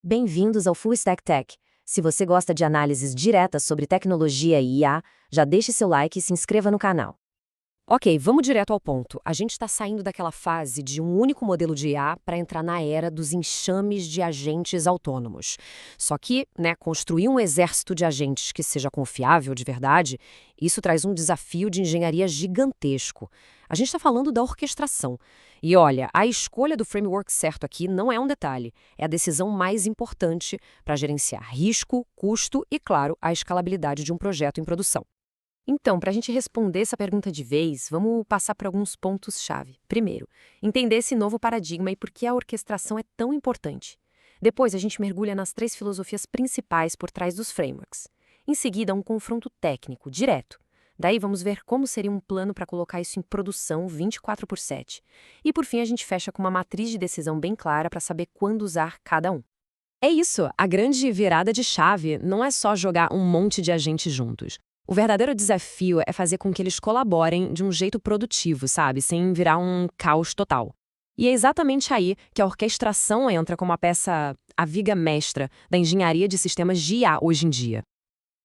Bem-vindos ao Full Stack Tech. Se você gosta de análises diretas sobre tecnologia e IA, já deixe seu like e se inscreva no canal. Ok, vamos direto ao ponto. A gente está saindo daquela fase de um único modelo de IA para entrar na era dos enxames de agentes autônomos. Só que, construir um exército de agentes que seja confiável de verdade, isso traz um desafio de engenharia gigantesco. A gente está falando da orquestração. E olha, a escolha do framework certo aqui não é um detalhe, é a decisão mais importante para gerenciar risco, custo e, claro, a escalabilidade de um projeto em produção. Então, para a gente responder essa pergunta de vez, vamos passar por alguns pontos-chave. Primeiro, entender esse novo paradigma e por que a orquestração é tão importante. Depois, a gente mergulha nas três filosofias principais por trás dos frameworks. Em seguida, um confronto técnico, direto. Daí, vamos ver como seria um plano para colocar isso em produção 24/7. E, por fim, a gente fecha com uma matriz de decisão bem clara para saber quando usar cada um. É isso, a grande virada de chave não é só jogar um monte de agentes juntos. O verdadeiro desafio é fazer com que eles colaborem de um jeito produtivo, sabe? Sem virar um caos total. E é exatamente aí que a orquestração entra como a viga mestra da engenharia de sistemas de IA hoje em dia.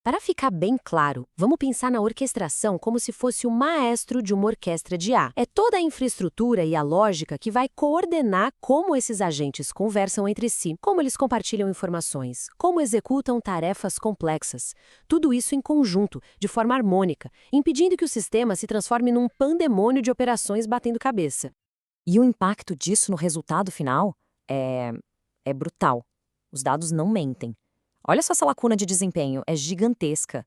Para ficar bem claro, vamos pensar na orquestração como se fosse o maestro de uma orquestra de IA. É toda a infraestrutura e a lógica que vai coordenar como esses agentes conversam entre si, como eles compartilham informações, como executam tarefas complexas. Tudo isso em conjunto, de forma harmônica, impedindo que o sistema se transforme num pandemônio de operações batendo cabeça. E o impacto disso no resultado final é brutal. Os dados não mentem. Olha só essa lacuna de desempenho, é gigantesca.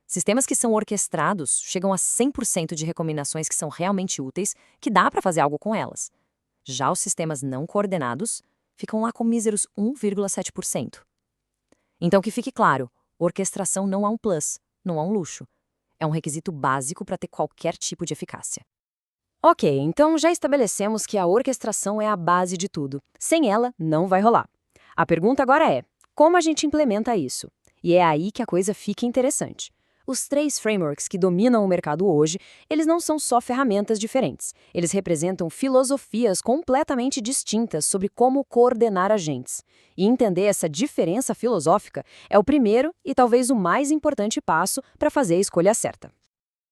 Sistemas que são orquestrados chegam a 100% de recomendações que são realmente úteis, que dá para fazer algo com elas. Já os sistemas não coordenados ficam lá com míseros 1,7%. Então que fique claro, orquestração não é um plus, não é um luxo. É um requisito básico para ter qualquer tipo de eficácia. Ok, então já estabelecemos que a orquestração é a base de tudo. Sem ela, não vai rolar. A pergunta agora é: como a gente implementa isso? E é aí que a coisa fica interessante. Os três frameworks que dominam o mercado hoje, eles não são só ferramentas diferentes. Eles representam filosofias completamente distintas sobre como coordenar agentes. E entender essa diferença filosófica é o primeiro e talvez o mais importante passo para fazer a escolha certa.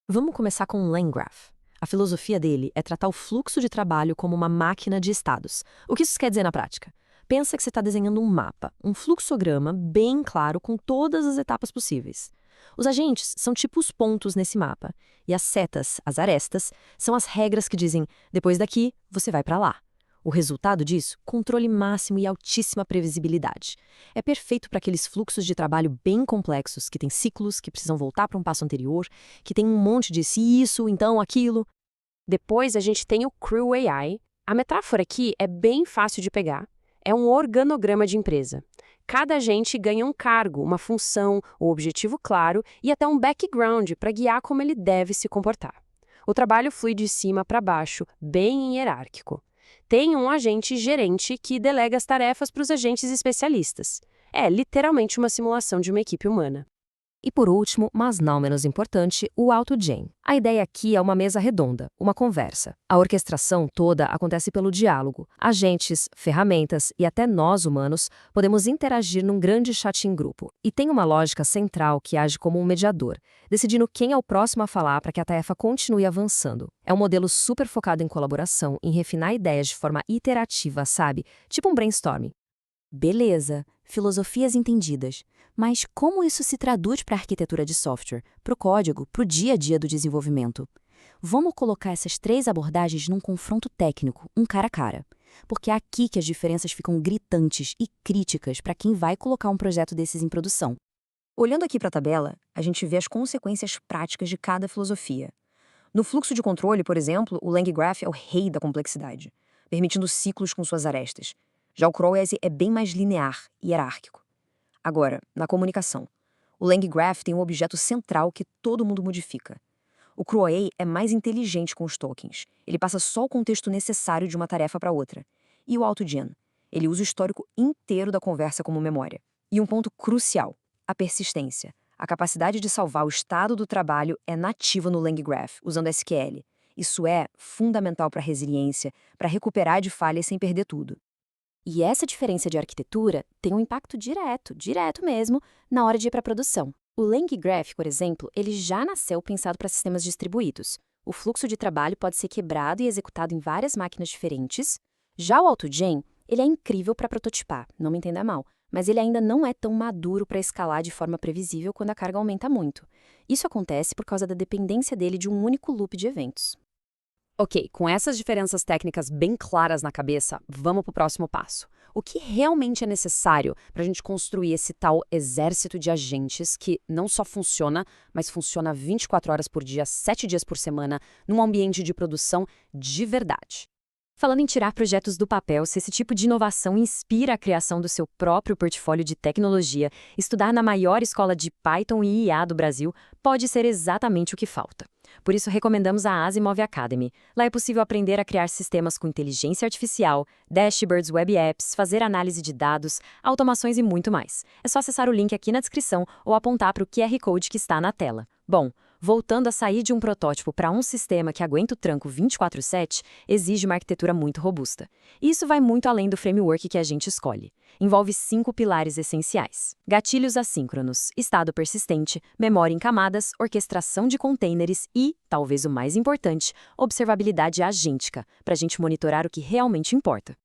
Vamos começar com o LangGraph. A filosofia dele é tratar o fluxo de trabalho como uma máquina de estados. O que isso quer dizer na prática? Pensa que você está desenhando um mapa, um fluxograma bem claro com todas as etapas possíveis. Os agentes são tipo os pontos nesse mapa, e as setas, as arestas, são as regras que dizem, depois daqui, você vai para lá. O resultado disso, controle máximo e altíssima previsibilidade. É perfeito para aqueles fluxos de trabalho bem complexos, que têm ciclos, que precisam voltar para um passo anterior, que tem um monte de se isso, então aquilo. Depois a gente tem o Crew AI. A metáfora aqui é bem fácil de pegar. É um organograma de empresa. Cada agente ganha um cargo, uma função, um objetivo claro e até um background para guiar como ele deve se comportar. O trabalho flui de cima para baixo, bem hierárquico. Tem um agente gerente que delega as tarefas para os agentes especialistas. É literalmente uma simulação de uma equipe humana. E por último, mas não menos importante, o AutoGen. A ideia aqui é uma mesa redonda, uma conversa. A orquestração toda acontece pelo diálogo. Agentes, ferramentas e até nós, humanos, podemos interagir num grande chat em grupo. E tem uma lógica central que age como um mediador, decidindo quem é o próximo a falar para que a tarefa continue avançando. É um modelo super focado em colaboração, em refinar ideias de forma iterativa, sabe? Tipo um brainstorming. Beleza, filosofias entendidas. Mas como isso se traduz para a arquitetura de software, para o código, para o dia a dia do desenvolvimento? Vamos colocar essas três abordagens num confronto técnico, um cara a cara. Porque é aqui que as diferenças ficam gritantes e críticas para quem vai colocar um projeto desses em produção. Olhando aqui para a tabela, a gente vê as consequências práticas de cada filosofia. No fluxo de controle, por exemplo, o LangGraph é o rei da complexidade, permitindo ciclos com suas arestas. Já o CROAS é bem mais linear e hierárquico. Agora, na comunicação, o LangGraph tem um objeto central que todo mundo modifica. O CROA é mais inteligente com os tokens. Ele passa só o contexto necessário de uma tarefa para outra. E o AutoGen? Ele usa o histórico inteiro da conversa como memória. E um ponto crucial, a persistência. A capacidade de salvar o estado do trabalho é nativa no LangGraph, usando SQL. Isso é fundamental para a resiliência, para recuperar de falhas sem perder tudo. E essa diferença de arquitetura tem um impacto direto mesmo, na hora de ir para a produção. O LangGraph, por exemplo, ele já nasceu pensado para sistemas distribuídos. O fluxo de trabalho pode ser quebrado e executado em várias máquinas diferentes. Já o AutoGen, ele é incrível para prototipar, não me entenda mal, mas ele ainda não é tão maduro para escalar de forma previsível quando a carga aumenta muito. Isso acontece por causa da dependência dele de um único loop de eventos. Ok, com essas diferenças técnicas bem claras na cabeça, vamos para o próximo passo. O que realmente é necessário para a gente construir esse tal exército de agentes que não só funciona, mas funciona 24 horas por dia, 7 dias por semana, num ambiente de produção de verdade? Falando em tirar projetos do papel, se esse tipo de inovação inspira a criação do seu próprio portfólio de tecnologia, estudar na maior escola de Python e IA do Brasil pode ser exatamente o que falta. Por isso, recomendamos a Asimov Academy. Lá é possível aprender a criar sistemas com inteligência artificial, dashboards, web apps, fazer análise de dados, automações e muito mais. É só acessar o link aqui na descrição ou apontar para o QR Code que está na tela. Bom, voltando a sair de um protótipo para um sistema que aguenta o tranco 24/7, exige uma arquitetura muito robusta. E isso vai muito além do framework que a gente escolhe. Envolve 5 pilares essenciais: gatilhos assíncronos, estado persistente, memória em camadas, orquestração de containers e, talvez o mais importante, observabilidade agêntica, para a gente monitorar o que realmente importa.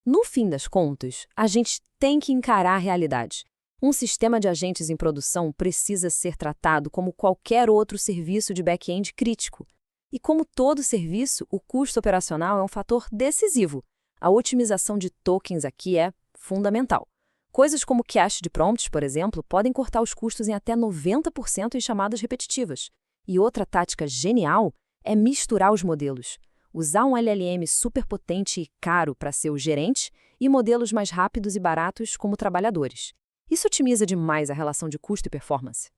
No fim das contas, a gente tem que encarar a realidade. Um sistema de agentes em produção precisa ser tratado como qualquer outro serviço de back-end crítico. E como todo serviço, o custo operacional é um fator decisivo. A otimização de tokens aqui é fundamental. Coisas como cache de prompts, por exemplo, podem cortar os custos em até 90% em chamadas repetitivas. E outra tática genial é misturar os modelos. Usar um LLM superpotente e caro para ser o gerente e modelos mais rápidos e baratos como trabalhadores. Isso otimiza demais a relação de custo e performance.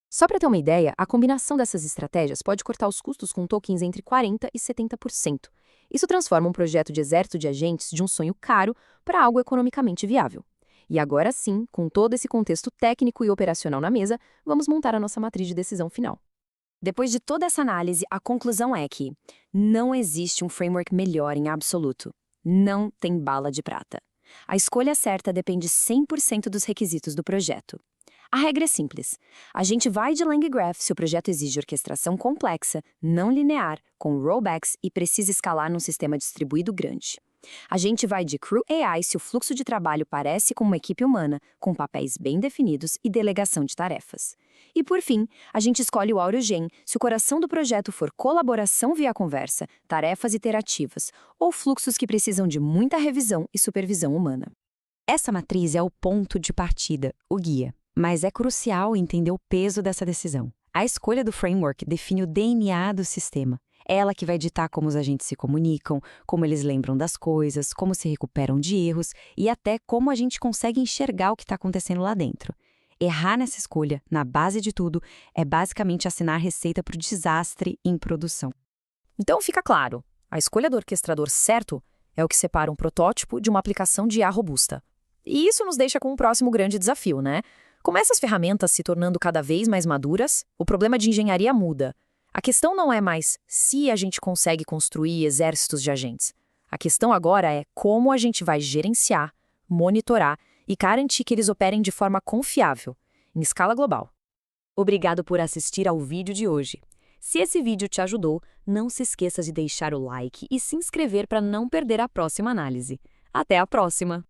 Só para ter uma ideia, a combinação dessas estratégias pode cortar os custos com tokens entre 40% e 70%. Isso transforma um projeto de exército de agentes de um sonho caro para algo economicamente viável. E agora sim, com todo esse contexto técnico e operacional na mesa, vamos montar a nossa matriz de decisão final. Depois de toda essa análise, a conclusão é que não existe um framework melhor em absoluto. Não tem bala de prata. A escolha certa depende 100% dos requisitos do projeto. A regra é simples. A gente vai de LangGraph se o projeto exige orquestração complexa, não linear, com rollbacks e precisa escalar num sistema distribuído grande. A gente vai de Crew AI se o fluxo de trabalho parece com uma equipe humana, com papéis bem definidos e delegação de tarefas. E, por fim, a gente escolhe o AutoGen se o coração do projeto for colaboração via conversa, tarefas iterativas ou fluxos que precisam de muita revisão e supervisão humana. Essa matriz é o ponto de partida, o guia. Mas é crucial entender o peso dessa decisão. A escolha do framework define o DNA do sistema. É ela que vai ditar como os agentes se comunicam, como eles lembram das coisas, como se recuperam de erros e até como a gente consegue enxergar o que está acontecendo lá dentro. Errar nessa escolha, na base de tudo, é basicamente assinar receita para o desastre em produção. Então fica claro, a escolha do orquestrador certo é o que separa um protótipo de uma aplicação de IA robusta. E isso nos deixa com um próximo grande desafio, né? Com essas ferramentas se tornando cada vez mais maduras, o problema de engenharia muda. A questão não é mais se a gente consegue construir exércitos de agentes. A questão agora é como a gente vai gerenciar, monitorar e garantir que eles operem de forma confiável, em escala global. Obrigado por assistir ao vídeo de hoje. Se esse vídeo te ajudou, não se esqueça de deixar o like e se inscrever para não perder a próxima análise. Até a próxima!